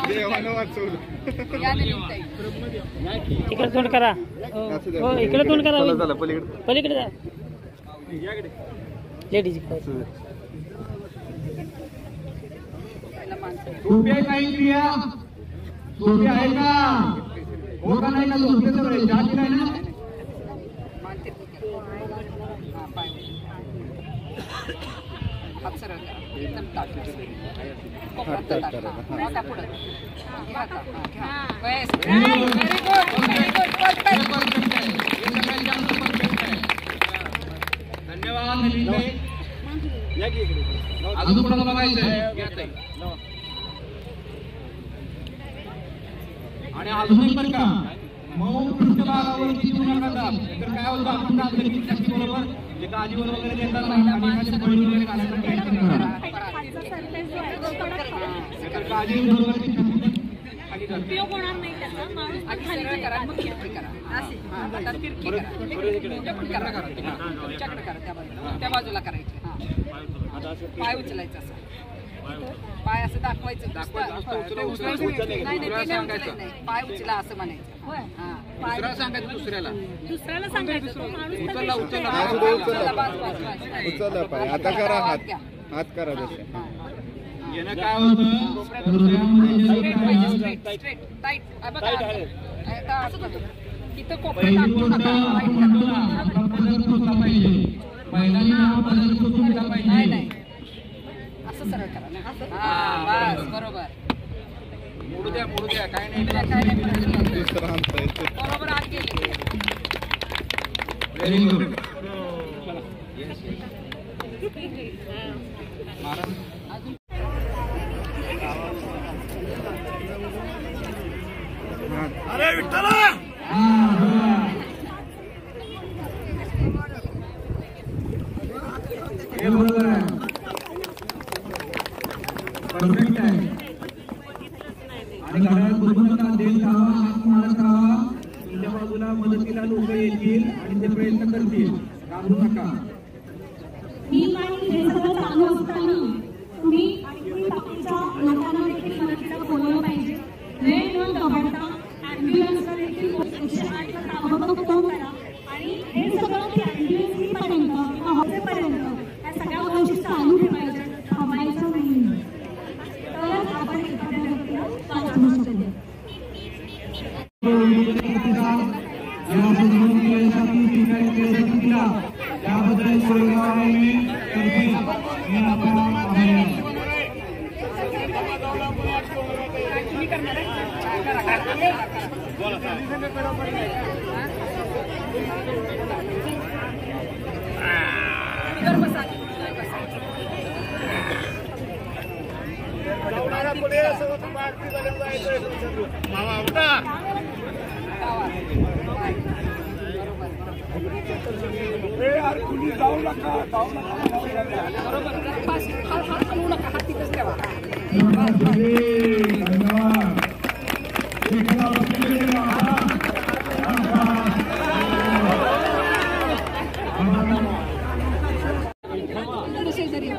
देवानं वाचवलं. इकडे तोंड करा. हो इकडे तोंड करा. पलीकडे जा. लेडीज सोपी आहे काही क्रिया? सोपी आहे का? हो का नाही का? सोपी सगळे जाती नाही ना. हात सरळ करा. एकदम ताट. कोपऱ्यात ताट. आता पुढे. बस. Very good. धन्यवाद नलिनी भाई. अजून कोणाला बघायचंय? आणि अजून एक बरं का, मऊ पृष्ठभागावरती देऊ नका दाब. तर काय होतं, आपण दाबलं की जास्ती बरोबर जे गादीवर वगैरे देतात नाही आणि एखादी बळी वगैरे घालायचा प्रयत्न करा. तर गादी बरोबर ती खाली जाते. उपयोग होणार नाही त्याचा. माणूस आणि सरळ करा. मग फिरकी करा. असे. आता फिरकी करा. तुमच्याकडे करा. तुमच्याकडे करा. त्या बाजूला करायची. पाय उचलायचं असं. पाय असं दाखवायचं. नाही पाय उचला असं म्हणायचं. दुसऱ्याला सांगायचं. दुसऱ्याला सांगायचं. तो माणूस उचलला पाय. आता करा हात करा जसे. यानं काय होतं, हृदयामध्ये टाईट. असं करतो. इथं पहिली कोपऱ्यात गोष्ट आपण म्हणतो ना, आपला पदर पोचला पाहिजे. पहिल्यांदा हा पदर पोचून गेला पाहिजे. नाही असं सरळ करा ना. बस बरोबर. मोडू द्या काय नाही. दुसरा अंत आहे. बरोबर आत गेले. Very good. अरे विठ्ठला. हे बरोबर आहे. परफेक्ट आहे. आणि घरात बघू नका, देव खावा, हात मारत राहा. तुमच्या बाजूला मदतीला लोक येतील आणि ते प्रयत्न करतील. घाबरू नका. मी आणि हे सगळं चालू असताना तुम्ही बाकीच्या लोकांना देखील मदतीला बोलवलं पाहिजे. वेळ न घाबरता ॲम्ब्युलन्सला देखील 108ला ताबडतोब फोन करा. आणि हे सगळं ॲम्ब्युलन्सपर्यंत किंवा हॉस्पिटलपर्यंत या सगळ्या गोष्टी चालू ठेवायच्या. थांबायचं नाही. तरच आपण एखाद्या व्यक्तीला वाचवू शकतो. त्याबद्दल कोरेगाव तर्फे मी आपला आभारी आहे. शेजारी